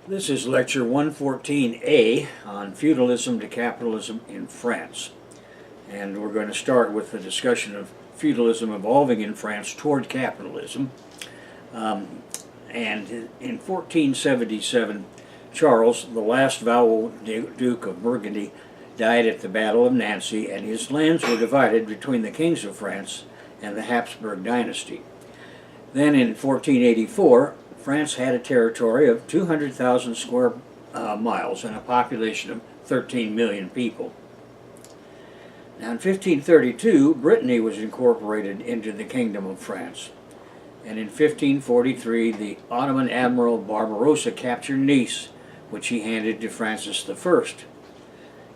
This is lecture 114A on feudalism to capitalism in France. And we're going to start with the discussion of feudalism evolving in France toward capitalism. And in 1477, Charles, the last vassal Duke of Burgundy, died at the Battle of Nantes, and his lands were divided between the kings of France and the Habsburg dynasty. Then in 1484, France had a territory of 200,000 square miles and a population of 13 million people. Now in 1532, Brittany was incorporated into the Kingdom of France. And in 1543, the Ottoman Admiral Barbarossa captured Nice, which he handed to Francis I.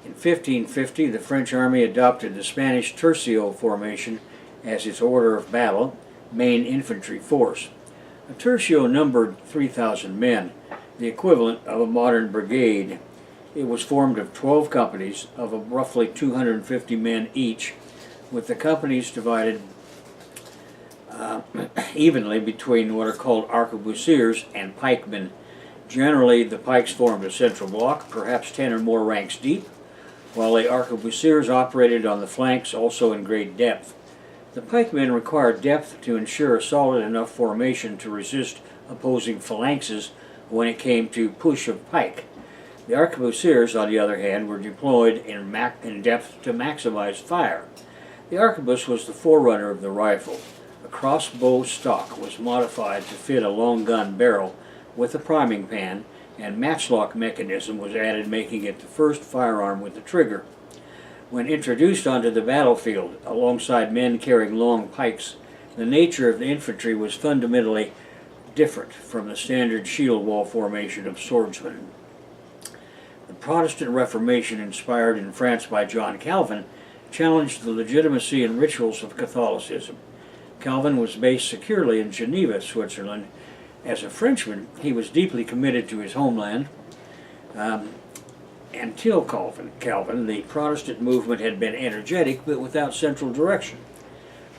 In 1550, the French army adopted the Spanish tercio formation as its order of battle, main infantry force. A tercio numbered 3,000 men, the equivalent of a modern brigade. It was formed of 12 companies of roughly 250 men each, with the companies divided evenly between what are called arquebusiers and pikemen. Generally, the pikes formed a central block, perhaps 10 or more ranks deep, while the arquebusiers operated on the flanks, also in great depth. The pikemen required depth to ensure a solid enough formation to resist opposing phalanxes when it came to push of pike. The arquebusiers, on the other hand, were deployed in depth to maximize fire. The arquebus was the forerunner of the rifle. A crossbow stock was modified to fit a long gun barrel with a priming pan, and matchlock mechanism was added, making it the first firearm with a trigger. When introduced onto the battlefield alongside men carrying long pikes, the nature of the infantry was fundamentally different from the standard shield wall formation of swordsmen. The Protestant Reformation, inspired in France by John Calvin, challenged the legitimacy and rituals of Catholicism. Calvin was based securely in Geneva, Switzerland. As a Frenchman, he was deeply committed to his homeland. Until Calvin, the Protestant movement had been energetic but without central direction.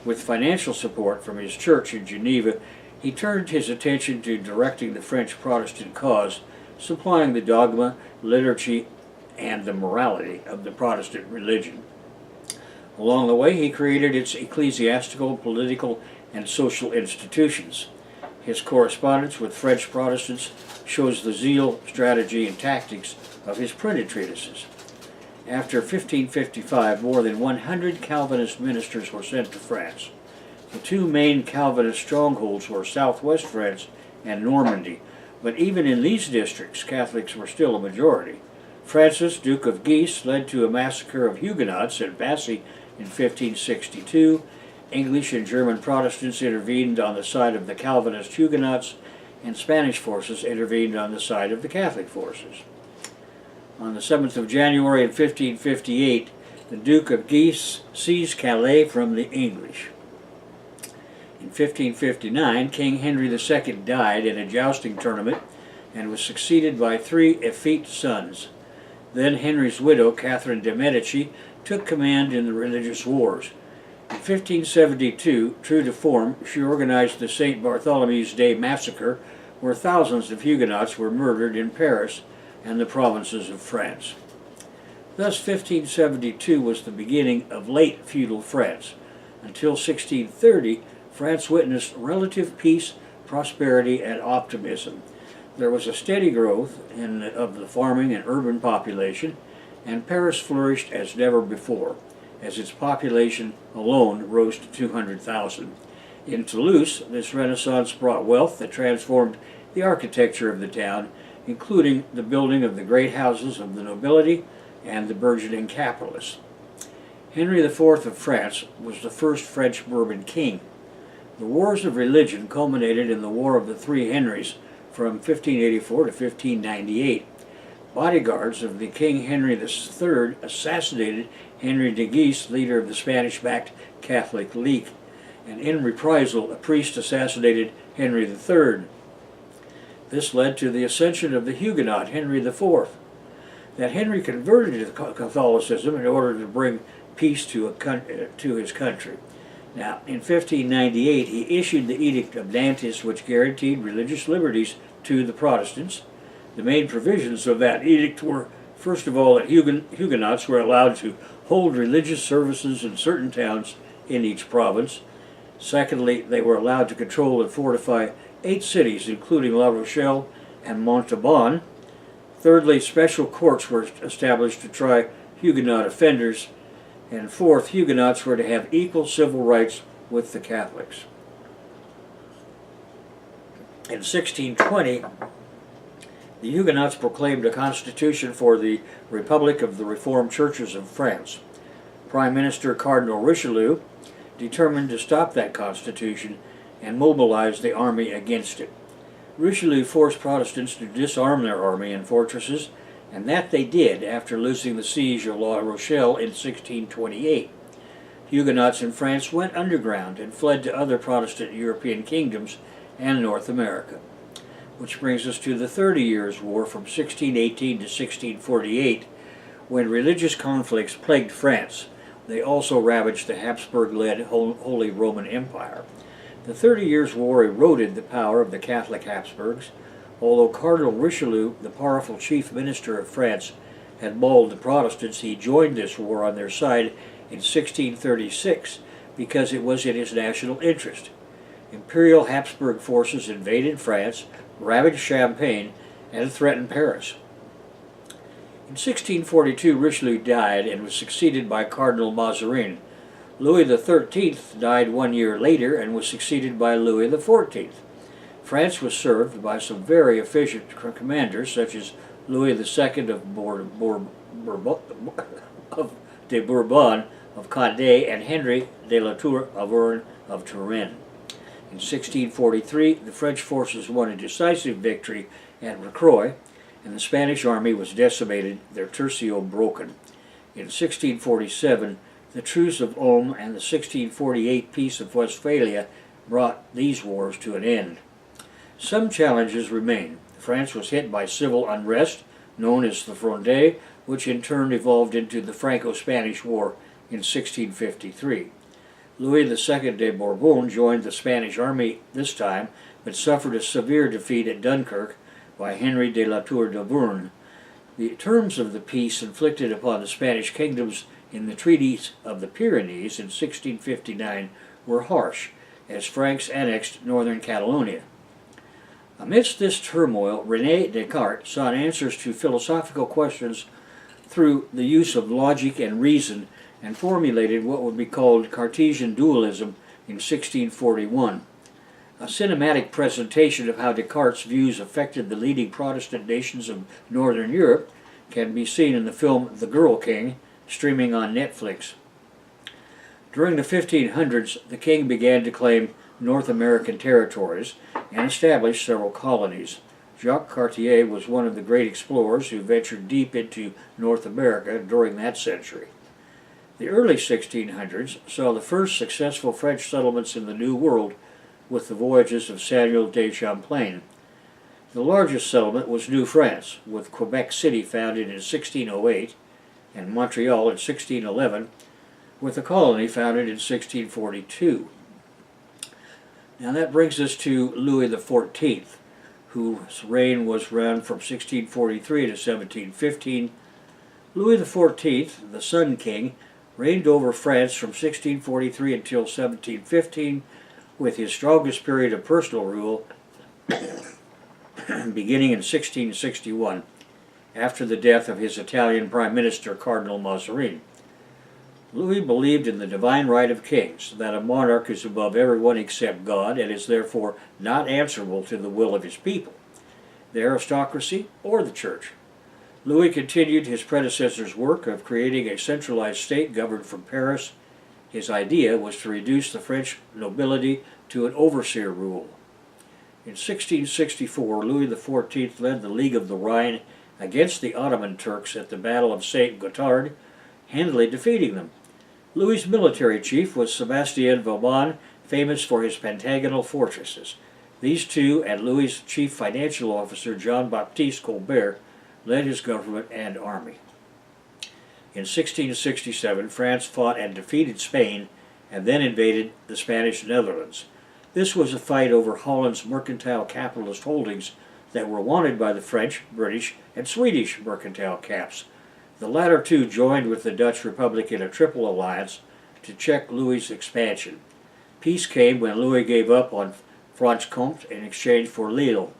With financial support from his church in Geneva, he turned his attention to directing the French Protestant cause, supplying the dogma, liturgy, and the morality of the Protestant religion. Along the way, he created its ecclesiastical, political, and social institutions. His correspondence with French Protestants shows the zeal, strategy, and tactics of his printed treatises. After 1555, more than 100 Calvinist ministers were sent to France. The two main Calvinist strongholds were southwest France and Normandy, but even in these districts, Catholics were still a majority. Francis, Duke of Guise, led to a massacre of Huguenots at Passy in 1562. English and German Protestants intervened on the side of the Calvinist Huguenots, and Spanish forces intervened on the side of the Catholic forces. On the 7th of January in 1558, the Duke of Guise seized Calais from the English. In 1559, King Henry II died in a jousting tournament and was succeeded by 3 effete sons. Then Henry's widow, Catherine de' Medici, took command in the religious wars. In 1572, true to form, she organized the St. Bartholomew's Day massacre, where thousands of Huguenots were murdered in Paris and the provinces of France. Thus 1572 was the beginning of late feudal France. Until 1630, France witnessed relative peace, prosperity, and optimism. There was a steady growth of the farming and urban population, and Paris flourished as never before, as its population alone rose to 200,000. In Toulouse, this renaissance brought wealth that transformed the architecture of the town, including the building of the great houses of the nobility and the burgeoning capitalists. Henry IV of France was the first French Bourbon king. The wars of religion culminated in the War of the Three Henrys from 1584 to 1598. Bodyguards of the King Henry III assassinated Henry de Guise, leader of the Spanish-backed Catholic League, and in reprisal, a priest assassinated Henry III. This led to the ascension of the Huguenot Henry IV. That Henry converted to Catholicism in order to bring peace to his country. Now, in 1598, he issued the Edict of Nantes, which guaranteed religious liberties to the Protestants. The main provisions of that edict were, first of all, that Huguenots were allowed to hold religious services in certain towns in each province. Secondly, they were allowed to control and fortify 8 cities, including La Rochelle and Montauban. Thirdly, special courts were established to try Huguenot offenders. And fourth, Huguenots were to have equal civil rights with the Catholics. In 1620, the Huguenots proclaimed a constitution for the Republic of the Reformed Churches of France. Prime Minister Cardinal Richelieu determined to stop that constitution and mobilized the army against it. Richelieu forced Protestants to disarm their army and fortresses, and that they did after losing the siege of La Rochelle in 1628. Huguenots in France went underground and fled to other Protestant European kingdoms and North America. Which brings us to the 30 Years' War from 1618 to 1648, when religious conflicts plagued France. They also ravaged the Habsburg-led Holy Roman Empire. The 30 Years' War eroded the power of the Catholic Habsburgs. Although Cardinal Richelieu, the powerful chief minister of France, had mauled the Protestants, he joined this war on their side in 1636 because it was in his national interest. Imperial Habsburg forces invaded France, ravaged Champagne, and threatened Paris. In 1642, Richelieu died and was succeeded by Cardinal Mazarin. Louis XIII died 1 year later and was succeeded by Louis XIV. France was served by some very efficient commanders, such as Louis II de Bourbon of Condé and Henry de la Tour d'Auvergne of Turenne. In 1643, the French forces won a decisive victory at Rocroi, and the Spanish army was decimated, their tercio broken. In 1647, the Truce of Ulm and the 1648 Peace of Westphalia brought these wars to an end. Some challenges remain. France was hit by civil unrest, known as the Fronde, which in turn evolved into the Franco-Spanish War in 1653. Louis II de Bourbon joined the Spanish army this time, but suffered a severe defeat at Dunkirk by Henry de la Tour d'Auvergne. The terms of the peace inflicted upon the Spanish kingdoms in the treaties of the Pyrenees in 1659 were harsh, as Franks annexed northern Catalonia. Amidst this turmoil, René Descartes sought answers to philosophical questions through the use of logic and reason, and formulated what would be called Cartesian dualism in 1641. A cinematic presentation of how Descartes' views affected the leading Protestant nations of Northern Europe can be seen in the film The Girl King, streaming on Netflix. During the 1500s, the king began to claim North American territories and established several colonies. Jacques Cartier was one of the great explorers who ventured deep into North America during that century. The early 1600s saw the first successful French settlements in the New World with the voyages of Samuel de Champlain. The largest settlement was New France, with Quebec City founded in 1608 and Montreal in 1611, with a colony founded in 1642. Now that brings us to Louis XIV, whose reign was run from 1643 to 1715. Louis XIV, the Sun King, reigned over France from 1643 until 1715, with his strongest period of personal rule beginning in 1661, after the death of his Italian Prime Minister Cardinal Mazarin. Louis believed in the divine right of kings, that a monarch is above everyone except God and is therefore not answerable to the will of his people, the aristocracy, or the church. Louis continued his predecessor's work of creating a centralized state governed from Paris. His idea was to reduce the French nobility to an overseer rule. In 1664, Louis XIV led the League of the Rhine against the Ottoman Turks at the Battle of Saint-Gothard, handily defeating them. Louis's military chief was Sebastien Vauban, famous for his pentagonal fortresses. These two, and Louis's chief financial officer, Jean-Baptiste Colbert, led his government and army. In 1667, France fought and defeated Spain, and then invaded the Spanish Netherlands. This was a fight over Holland's mercantile capitalist holdings that were wanted by the French, British, and Swedish mercantile caps. The latter two joined with the Dutch Republic in a triple alliance to check Louis's expansion. Peace came when Louis gave up on Franche-Comté in exchange for Lille.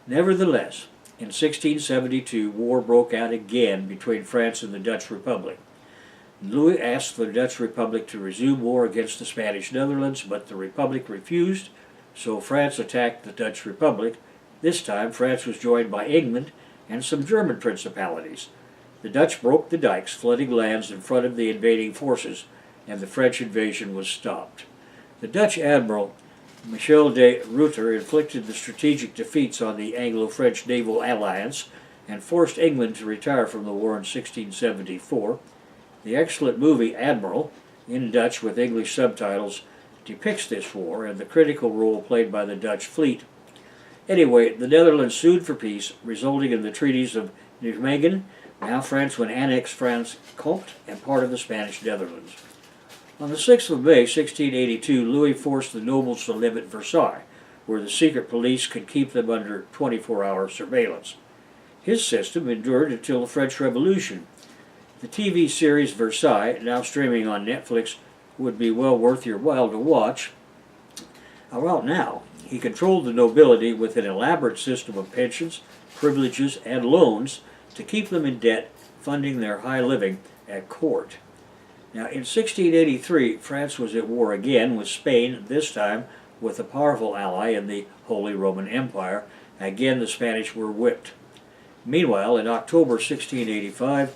Nevertheless, in 1672, war broke out again between France and the Dutch Republic. Louis asked the Dutch Republic to resume war against the Spanish Netherlands, but the Republic refused, so France attacked the Dutch Republic. This time, France was joined by England and some German principalities. The Dutch broke the dikes, flooding lands in front of the invading forces, and the French invasion was stopped. The Dutch admiral Michel de Ruyter inflicted the strategic defeats on the Anglo-French naval alliance and forced England to retire from the war in 1674. The excellent movie Admiral, in Dutch with English subtitles, depicts this war and the critical role played by the Dutch fleet. Anyway, the Netherlands sued for peace, resulting in the treaties of Nijmegen. Now France would annex Franche-Comté and part of the Spanish Netherlands. On the 6th of May, 1682, Louis forced the nobles to live at Versailles, where the secret police could keep them under 24-hour surveillance. His system endured until the French Revolution. The TV series Versailles, now streaming on Netflix, would be well worth your while to watch. Around now, he controlled the nobility with an elaborate system of pensions, privileges, and loans to keep them in debt, funding their high living at court. Now, in 1683, France was at war again with Spain, this time with a powerful ally in the Holy Roman Empire. Again, the Spanish were whipped. Meanwhile, in October 1685,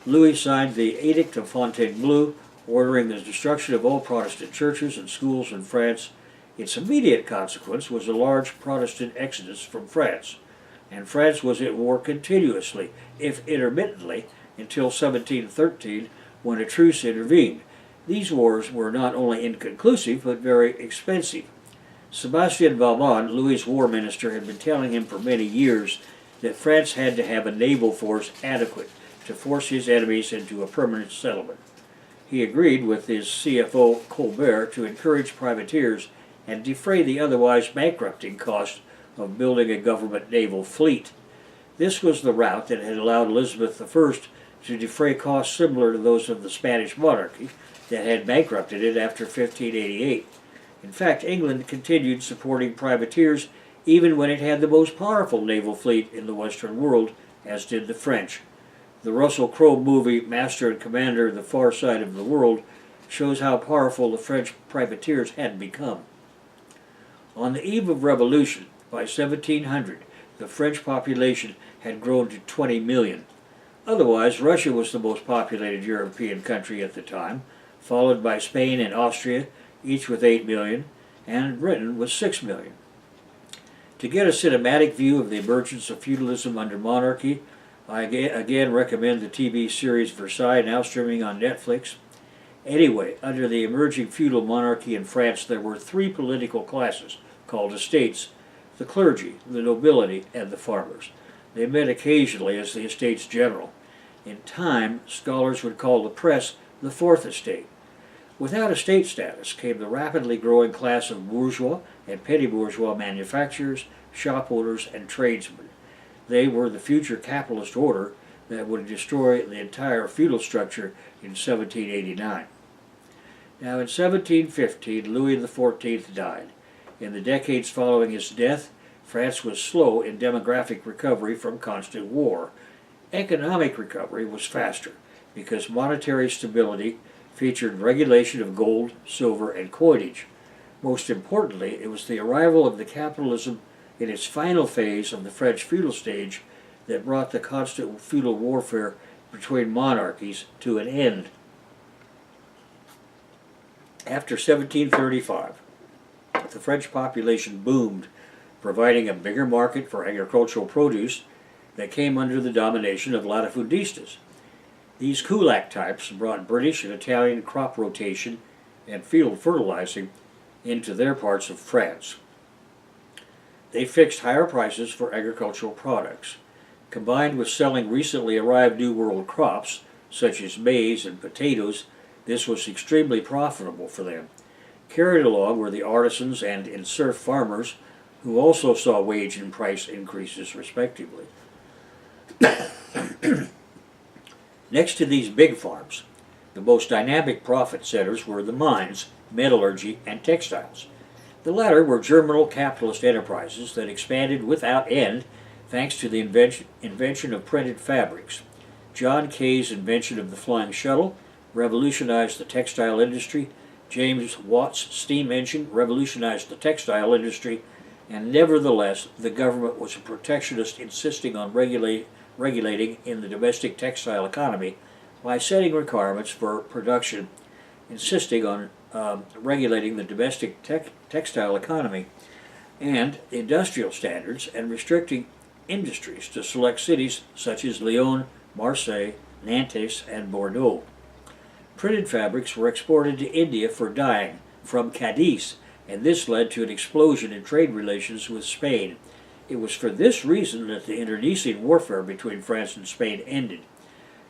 Louis signed the Edict of Fontainebleau, ordering the destruction of all Protestant churches and schools in France. Its immediate consequence was a large Protestant exodus from France, and France was at war continuously, if intermittently, until 1713, when a truce intervened. These wars were not only inconclusive, but very expensive. Sebastien Valmont, Louis's war minister, had been telling him for many years that France had to have a naval force adequate to force his enemies into a permanent settlement. He agreed with his CFO Colbert to encourage privateers and defray the otherwise bankrupting cost of building a government naval fleet. This was the route that had allowed Elizabeth I to defray costs similar to those of the Spanish monarchy that had bankrupted it after 1588. In fact, England continued supporting privateers even when it had the most powerful naval fleet in the Western world, as did the French. The Russell Crowe movie Master and Commander: The Far Side of the World shows how powerful the French privateers had become. On the eve of revolution, by 1700, the French population had grown to 20 million. Otherwise, Russia was the most populated European country at the time, followed by Spain and Austria, each with 8 million, and Britain with 6 million. To get a cinematic view of the emergence of feudalism under monarchy, I again recommend the TV series Versailles, now streaming on Netflix. Anyway, under the emerging feudal monarchy in France, there were three political classes, called estates: the clergy, the nobility, and the farmers. They met occasionally as the Estates General. In time, scholars would call the press the fourth estate. Without estate status came the rapidly growing class of bourgeois and petty bourgeois manufacturers, shop owners, and tradesmen. They were the future capitalist order that would destroy the entire feudal structure in 1789. Now, in 1715, Louis XIV died. In the decades following his death, France was slow in demographic recovery from constant war. Economic recovery was faster because monetary stability featured regulation of gold, silver, and coinage. Most importantly, it was the arrival of the capitalism in its final phase of the French feudal stage that brought the constant feudal warfare between monarchies to an end. After 1735, the French population boomed, providing a bigger market for agricultural produce that came under the domination of latifundistas. These kulak types brought British and Italian crop rotation and field fertilizing into their parts of France. They fixed higher prices for agricultural products. Combined with selling recently arrived New World crops, such as maize and potatoes, this was extremely profitable for them. Carried along were the artisans and in-serf farmers, who also saw wage and price increases respectively. Next to these big farms, the most dynamic profit centers were the mines, metallurgy, and textiles. The latter were germinal capitalist enterprises that expanded without end thanks to the invention of printed fabrics. John Kay's invention of the flying shuttle revolutionized the textile industry. James Watt's steam engine revolutionized the textile industry, and nevertheless, the government was a protectionist, insisting on regulating in the domestic textile economy by setting requirements for production, insisting on regulating the domestic textile economy and industrial standards, and restricting industries to select cities such as Lyon, Marseille, Nantes, and Bordeaux. Printed fabrics were exported to India for dyeing from Cadiz, and this led to an explosion in trade relations with Spain. It was for this reason that the internecine warfare between France and Spain ended.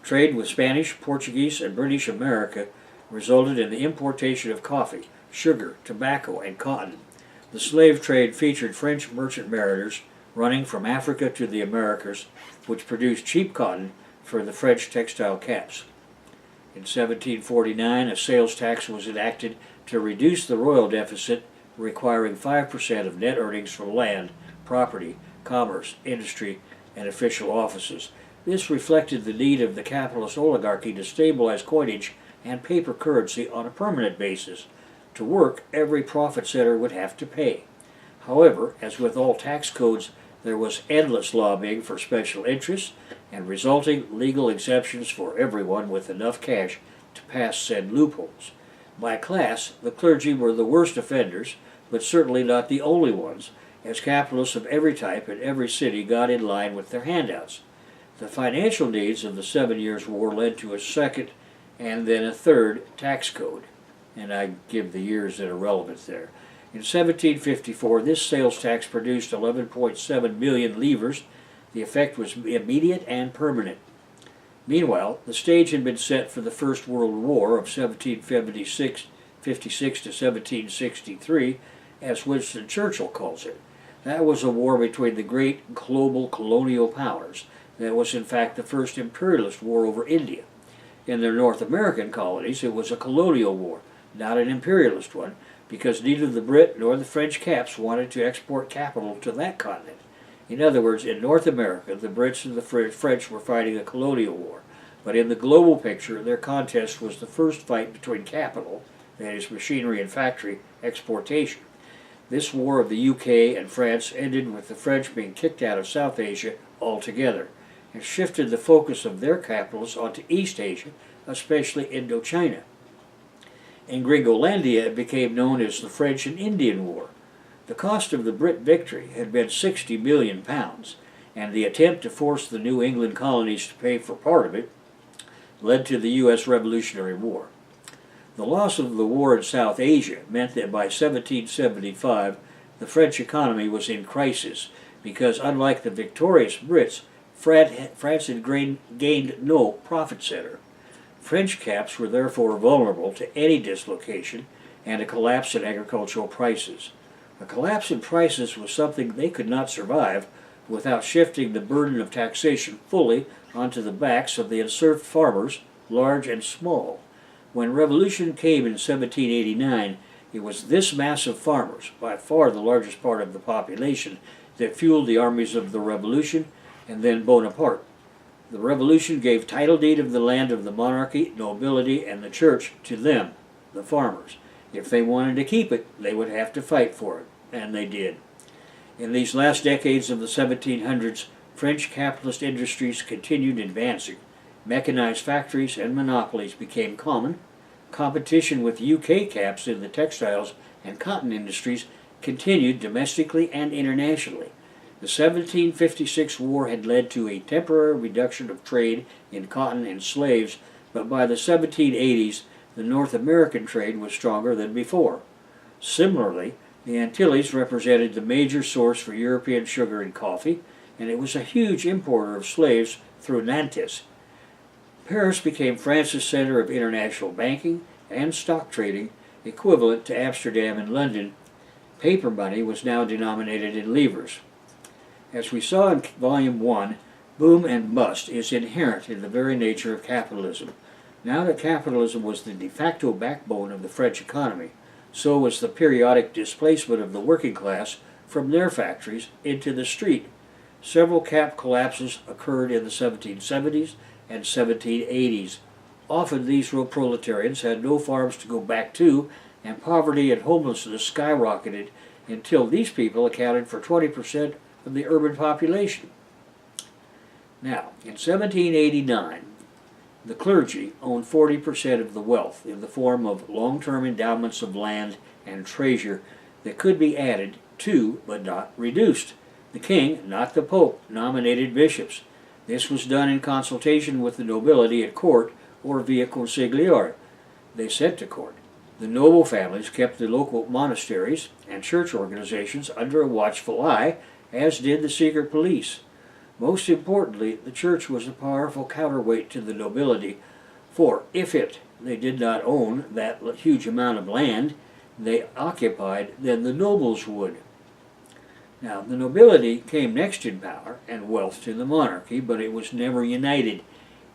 Trade with Spanish, Portuguese, and British America resulted in the importation of coffee, sugar, tobacco, and cotton. The slave trade featured French merchant mariners running from Africa to the Americas, which produced cheap cotton for the French textile caps. In 1749, a sales tax was enacted to reduce the royal deficit, requiring 5% of net earnings from land, property, commerce, industry, and official offices. This reflected the need of the capitalist oligarchy to stabilize coinage and paper currency on a permanent basis. To work, every profit center would have to pay. However, as with all tax codes, there was endless lobbying for special interests and resulting legal exemptions for everyone with enough cash to pass said loopholes. By class, the clergy were the worst offenders, but certainly not the only ones, as capitalists of every type in every city got in line with their handouts. The financial needs of the 7 Years' War led to a second and then a third tax code, and I give the years that are relevant there. In 1754, this sales tax produced 11.7 million livres. The effect was immediate and permanent. Meanwhile, the stage had been set for the First World War of 1756 to 1763, as Winston Churchill calls it. That was a war between the great global colonial powers. That was in fact the first imperialist war over India. In their North American colonies, it was a colonial war, not an imperialist one, because neither the Brit nor the French caps wanted to export capital to that continent. In other words, in North America, the Brits and the French were fighting a colonial war, but in the global picture, their contest was the first fight between capital, that is, machinery and factory exportation. This war of the UK and France ended with the French being kicked out of South Asia altogether, and shifted the focus of their capitals onto East Asia, especially Indochina. In Gringolandia, it became known as the French and Indian War. The cost of the Brit victory had been £60 million, and the attempt to force the New England colonies to pay for part of it led to the U.S. Revolutionary War. The loss of the war in South Asia meant that by 1775, the French economy was in crisis because, unlike the victorious Brits, France had gained no profit center. French caps were therefore vulnerable to any dislocation and a collapse in agricultural prices. A collapse in prices was something they could not survive without shifting the burden of taxation fully onto the backs of the unserved farmers, large and small. When revolution came in 1789, it was this mass of farmers, by far the largest part of the population, that fueled the armies of the revolution and then Bonaparte. The revolution gave title deed of the land of the monarchy, nobility, and the church to them, the farmers. If they wanted to keep it, they would have to fight for it, and they did. In these last decades of the 1700s, French capitalist industries continued advancing. Mechanized factories and monopolies became common. Competition with UK caps in the textiles and cotton industries continued domestically and internationally. The 1756 war had led to a temporary reduction of trade in cotton and slaves, but by the 1780s, the North American trade was stronger than before. Similarly, the Antilles represented the major source for European sugar and coffee, and it was a huge importer of slaves through Nantes. Paris became France's center of international banking and stock trading, equivalent to Amsterdam and London. Paper money was now denominated in livres. As we saw in Volume 1, boom and bust is inherent in the very nature of capitalism. Now that capitalism was the de facto backbone of the French economy, so was the periodic displacement of the working class from their factories into the street. Several cap collapses occurred in the 1770s and 1780s. Often these proletarians had no farms to go back to, and poverty and homelessness skyrocketed until these people accounted for 20% of the urban population. Now, in 1789, the clergy owned 40% of the wealth in the form of long-term endowments of land and treasure that could be added to but not reduced. The king, not the pope, nominated bishops. This was done in consultation with the nobility at court or via consigliere. They sent to court. The noble families kept the local monasteries and church organizations under a watchful eye, as did the secret police. Most importantly, the church was a powerful counterweight to the nobility, for if they did not own that huge amount of land they occupied, then the nobles would. Now, the nobility came next in power and wealth to the monarchy, but it was never united.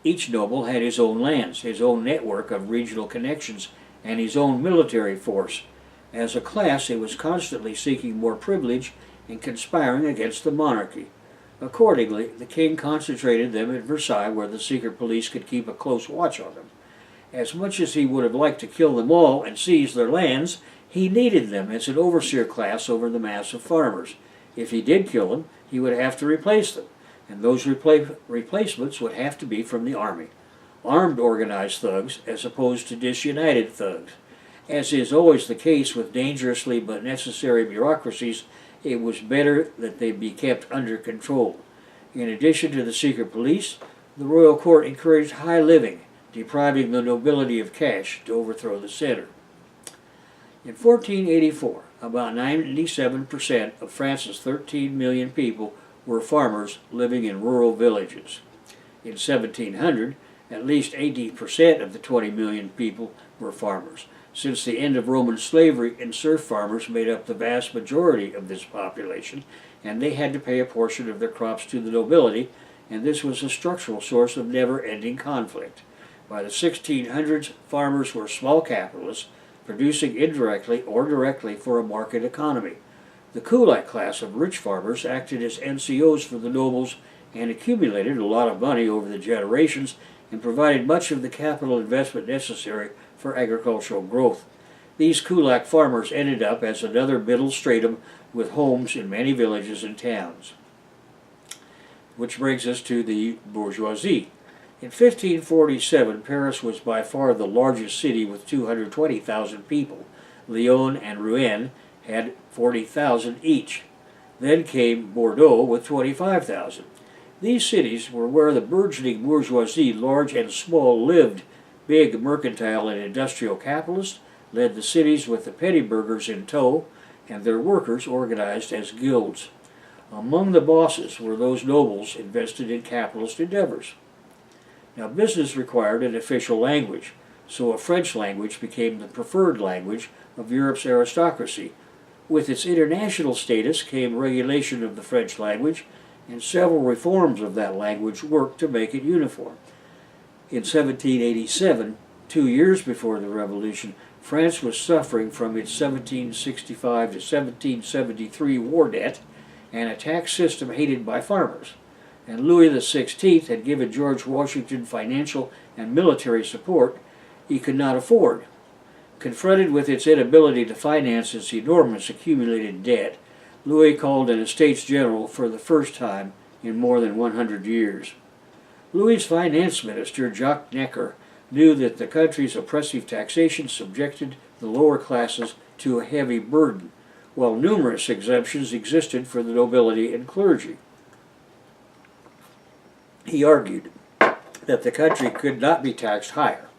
Each noble had his own lands, his own network of regional connections, and his own military force. As a class, it was constantly seeking more privilege and conspiring against the monarchy. Accordingly, the king concentrated them at Versailles, where the secret police could keep a close watch on them. As much as he would have liked to kill them all and seize their lands, he needed them as an overseer class over the mass of farmers. If he did kill them, he would have to replace them, and those replacements would have to be from the army. Armed organized thugs as opposed to disunited thugs. As is always the case with dangerously but necessary bureaucracies, it was better that they be kept under control. In addition to the secret police, the royal court encouraged high living, depriving the nobility of cash to overthrow the center. In 1484, about 97% of France's 13 million people were farmers living in rural villages. In 1700, at least 80% of the 20 million people were farmers. Since the end of Roman slavery, and serf farmers made up the vast majority of this population, and they had to pay a portion of their crops to the nobility, and this was a structural source of never-ending conflict. By the 1600s, farmers were small capitalists, producing indirectly or directly for a market economy. The kulak class of rich farmers acted as NCOs for the nobles and accumulated a lot of money over the generations and provided much of the capital investment necessary for agricultural growth. These kulak farmers ended up as another middle stratum with homes in many villages and towns. Which brings us to the bourgeoisie. In 1547, Paris was by far the largest city with 220,000 people. Lyon and Rouen had 40,000 each. Then came Bordeaux with 25,000. These cities were where the burgeoning bourgeoisie, large and small, lived. Big mercantile and industrial capitalists led the cities with the petty burghers in tow, and their workers organized as guilds. Among the bosses were those nobles invested in capitalist endeavors. Now, business required an official language, so a French language became the preferred language of Europe's aristocracy. With its international status came regulation of the French language, and several reforms of that language worked to make it uniform. In 1787, 2 years before the Revolution, France was suffering from its 1765 to 1773 war debt and a tax system hated by farmers. And Louis XVI had given George Washington financial and military support he could not afford. Confronted with its inability to finance its enormous accumulated debt, Louis called an Estates General for the first time in more than 100 years. Louis's finance minister, Jacques Necker, knew that the country's oppressive taxation subjected the lower classes to a heavy burden, while numerous exemptions existed for the nobility and clergy. He argued that the country could not be taxed higher,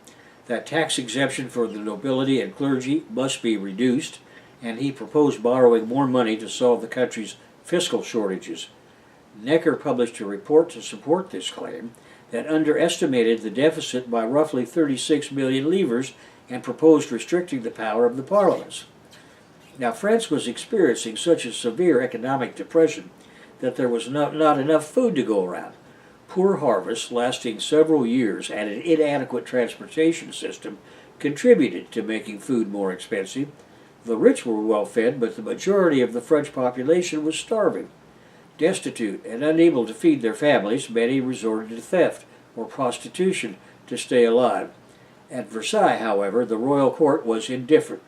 that tax exemption for the nobility and clergy must be reduced, and he proposed borrowing more money to solve the country's fiscal shortages. Necker published a report to support this claim that underestimated the deficit by roughly 36 million livres and proposed restricting the power of the parliaments. Now, France was experiencing such a severe economic depression that there was not enough food to go around. Poor harvests lasting several years and an inadequate transportation system contributed to making food more expensive. The rich were well fed, but the majority of the French population was starving. Destitute and unable to feed their families, many resorted to theft or prostitution to stay alive. At Versailles, however, the royal court was indifferent.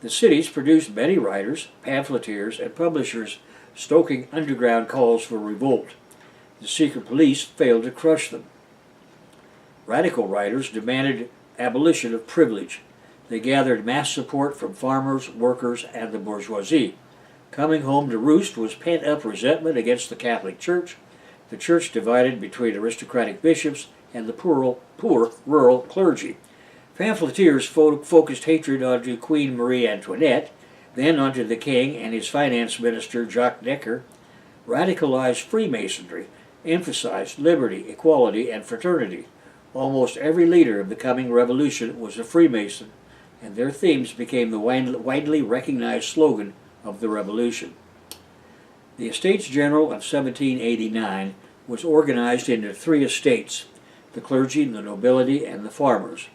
The cities produced many writers, pamphleteers, and publishers stoking underground calls for revolt. The secret police failed to crush them. Radical writers demanded abolition of privilege. They gathered mass support from farmers, workers, and the bourgeoisie. Coming home to roost was pent-up resentment against the Catholic Church, the church divided between aristocratic bishops and the poor rural clergy. Pamphleteers focused hatred onto Queen Marie Antoinette, then onto the king and his finance minister Jacques Necker. Radicalized Freemasonry emphasized liberty, equality, and fraternity. Almost every leader of the coming revolution was a Freemason, and their themes became the widely recognized slogan of the revolution. The Estates General of 1789 was organized into 3 estates: the clergy, the nobility, and the farmers.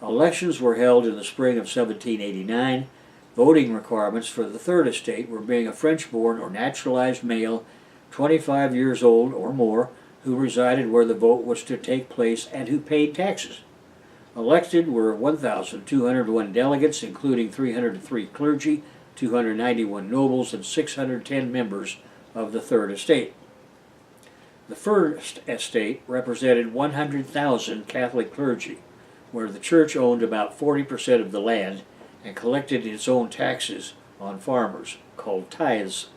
Elections were held in the spring of 1789. Voting requirements for the 3rd estate were being a French-born or naturalized male, 25 years old or more, who resided where the vote was to take place and who paid taxes. Elected were 1,201 delegates, including 303 clergy, 291 nobles, and 610 members of the 3rd estate. The 1st estate represented 100,000 Catholic clergy, where the church owned about 40% of the land and collected its own taxes on farmers, called tithes.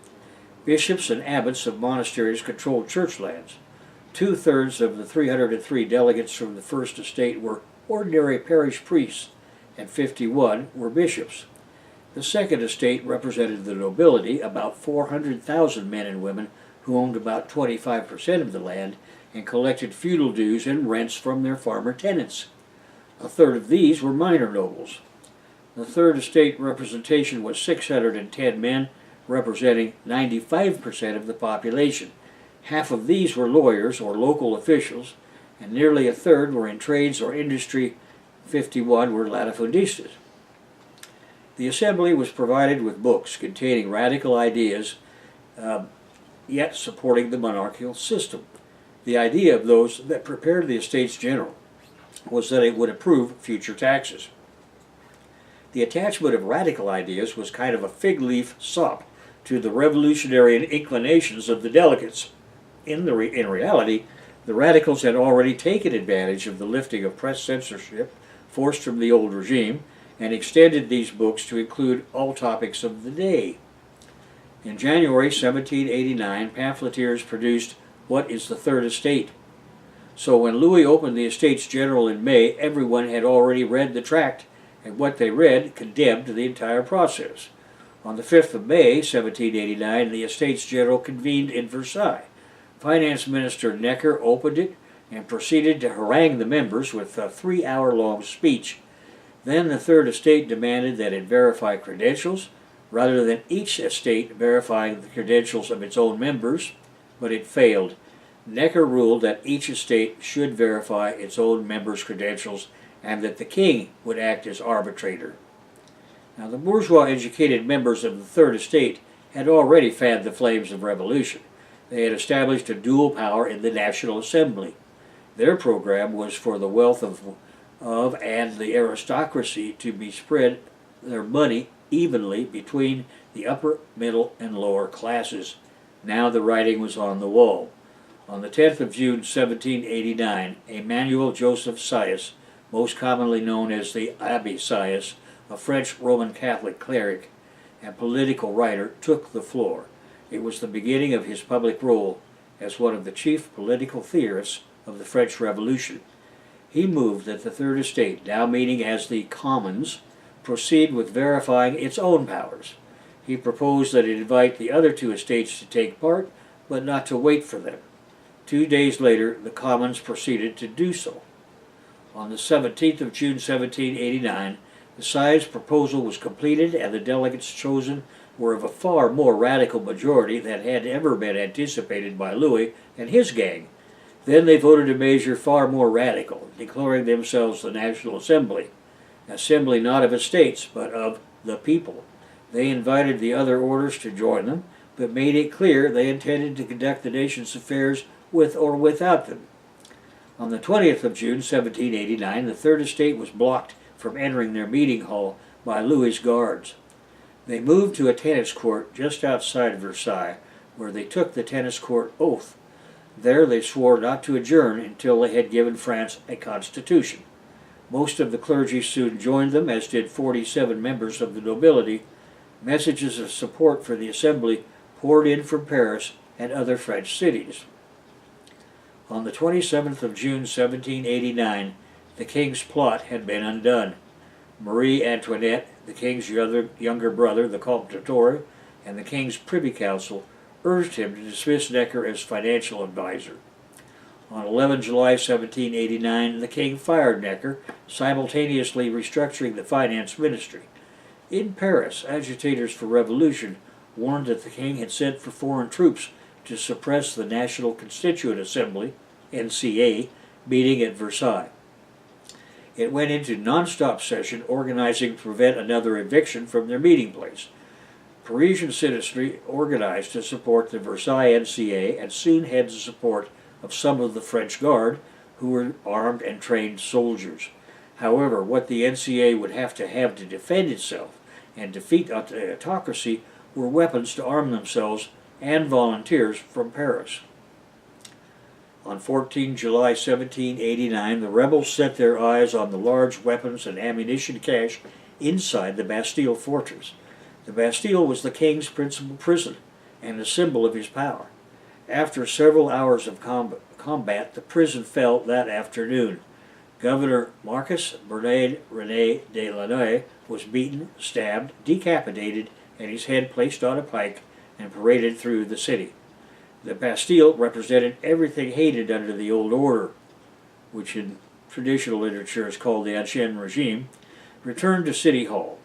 Bishops and abbots of monasteries controlled church lands. 2/3 of the 303 delegates from the 1st estate were ordinary parish priests, and 51 were bishops. The 2nd estate represented the nobility, about 400,000 men and women who owned about 25% of the land and collected feudal dues and rents from their farmer tenants. 1/3 of these were minor nobles. The 3rd estate representation was 610 men, representing 95% of the population. Half of these were lawyers or local officials, and nearly 1/3 were in trades or industry. 51 were latifundistas. The assembly was provided with books containing radical ideas, yet supporting the monarchical system. The idea of those that prepared the Estates General was that it would approve future taxes. The attachment of radical ideas was kind of a fig leaf sop to the revolutionary inclinations of the delegates. In reality, the radicals had already taken advantage of the lifting of press censorship forced from the old regime and extended these books to include all topics of the day. In January 1789, pamphleteers produced What is the Third Estate? So when Louis opened the Estates General in May, everyone had already read the tract, and what they read condemned the entire process. On the 5th of May, 1789, the Estates General convened in Versailles. Finance Minister Necker opened it and proceeded to harangue the members with a 3-hour-long speech. Then the Third Estate demanded that it verify credentials, rather than each estate verifying the credentials of its own members, but it failed. Necker ruled that each estate should verify its own members' credentials and that the king would act as arbitrator. Now, the bourgeois-educated members of the Third Estate had already fanned the flames of revolution. They had established a dual power in the National Assembly. Their program was for the wealth of and the aristocracy to be spread their money evenly between the upper, middle, and lower classes. Now the writing was on the wall. On the 10th of June, 1789, Emmanuel Joseph Sieyès, most commonly known as the Abbé Sieyès, a French Roman Catholic cleric and political writer, took the floor. It was the beginning of his public role as one of the chief political theorists of the French Revolution. He moved that the Third Estate, now meeting as the Commons, proceed with verifying its own powers. He proposed that it invite the other 2 estates to take part, but not to wait for them. 2 days later, the Commons proceeded to do so. On the 17th of June, 1789, The size proposal was completed, and the delegates chosen were of a far more radical majority than had ever been anticipated by Louis and his gang. Then they voted a measure far more radical, declaring themselves the National Assembly, assembly not of estates, but of the people. They invited the other orders to join them, but made it clear they intended to conduct the nation's affairs with or without them. On the 20th of June, 1789, the Third Estate was blocked from entering their meeting hall by Louis's guards. They moved to a tennis court just outside Versailles, where they took the tennis court oath. There they swore not to adjourn until they had given France a constitution. Most of the clergy soon joined them, as did 47 members of the nobility. Messages of support for the assembly poured in from Paris and other French cities. On the 27th of June, 1789, the king's plot had been undone. Marie Antoinette, the king's younger brother, the Comte de Torre, and the king's privy council urged him to dismiss Necker as financial advisor. On 11 July 1789, the king fired Necker, simultaneously restructuring the finance ministry. In Paris, agitators for revolution warned that the king had sent for foreign troops to suppress the National Constituent Assembly, NCA, meeting at Versailles. It went into non-stop session, organizing to prevent another eviction from their meeting place. Parisian citizenry organized to support the Versailles NCA and soon had the support of some of the French Guard, who were armed and trained soldiers. However, what the NCA would have to defend itself and defeat autocracy were weapons to arm themselves and volunteers from Paris. On 14 July 1789, the rebels set their eyes on the large weapons and ammunition cache inside the Bastille fortress. The Bastille was the king's principal prison and a symbol of his power. After several hours of combat, the prison fell that afternoon. Governor Marcus Bernard René de Lannoy was beaten, stabbed, decapitated, and his head placed on a pike and paraded through the city. The Bastille represented everything hated under the old order, which in traditional literature is called the Ancien Regime. Returning to City Hall,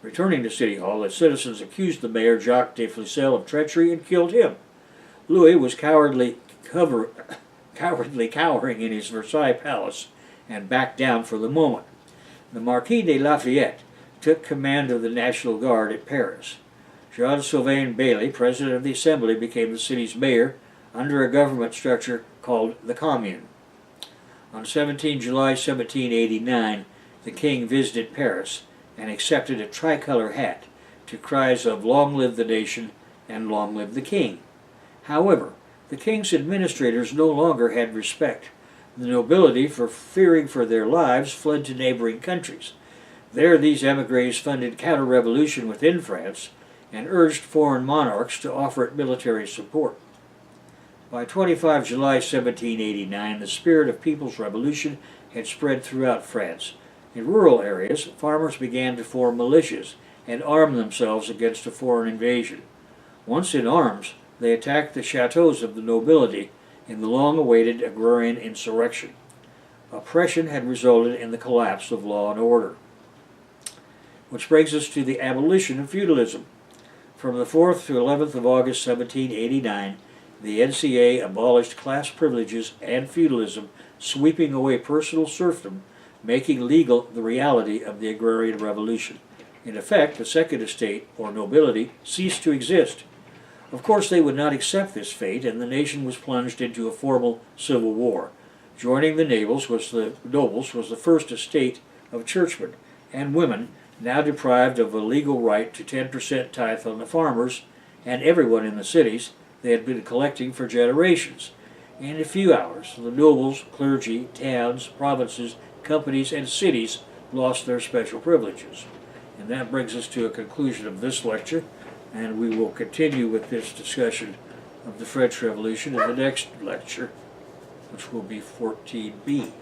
the citizens accused the mayor, Jacques de Flesselles, of treachery and killed him. Louis was cowardly cowering in his Versailles palace and backed down for the moment. The Marquis de Lafayette took command of the National Guard at Paris. Jean-Sylvain Bailly, president of the Assembly, became the city's mayor under a government structure called the Commune. On 17 July 1789, the king visited Paris and accepted a tricolor hat to cries of "Long live the nation" and "Long live the king." However, the king's administrators no longer had respect. The nobility, for fearing for their lives, fled to neighboring countries. There these émigrés funded counter-revolution within France and urged foreign monarchs to offer it military support. By 25 July 1789, the spirit of people's revolution had spread throughout France. In rural areas, farmers began to form militias and arm themselves against a foreign invasion. Once in arms, they attacked the chateaux of the nobility in the long-awaited agrarian insurrection. Oppression had resulted in the collapse of law and order. Which brings us to the abolition of feudalism. From the 4th to 11th of August 1789, the NCA abolished class privileges and feudalism, sweeping away personal serfdom, making legal the reality of the agrarian revolution. In effect, the Second Estate, or nobility, ceased to exist. Of course, they would not accept this fate, and the nation was plunged into a formal civil war. Joining the nobles was the first estate of churchmen and women, now deprived of a legal right to 10% tithe on the farmers and everyone in the cities they had been collecting for generations. In a few hours, the nobles, clergy, towns, provinces, companies, and cities lost their special privileges. And that brings us to a conclusion of this lecture, and we will continue with this discussion of the French Revolution in the next lecture, which will be 14b.